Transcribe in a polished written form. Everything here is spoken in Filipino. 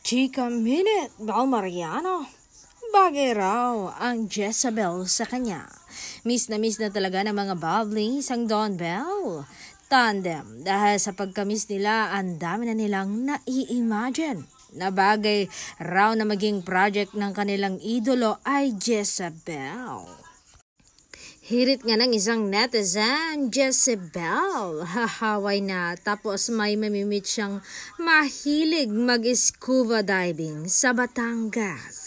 Chika Minute, Bal Mariano. Bagay raw ang Jezabel sa kanya. Miss na talaga ng mga Bubblies ang Don Bell Tandem dahil sa pagkamiss nila ang dami na nilang nai-imagine na bagay raw na maging project ng kanilang idolo ay Jezabel. Hirit nga ng isang netizen, Jezabel, hahaway na tapos may mamimit siyang mahilig mag-scuba diving sa Batangas.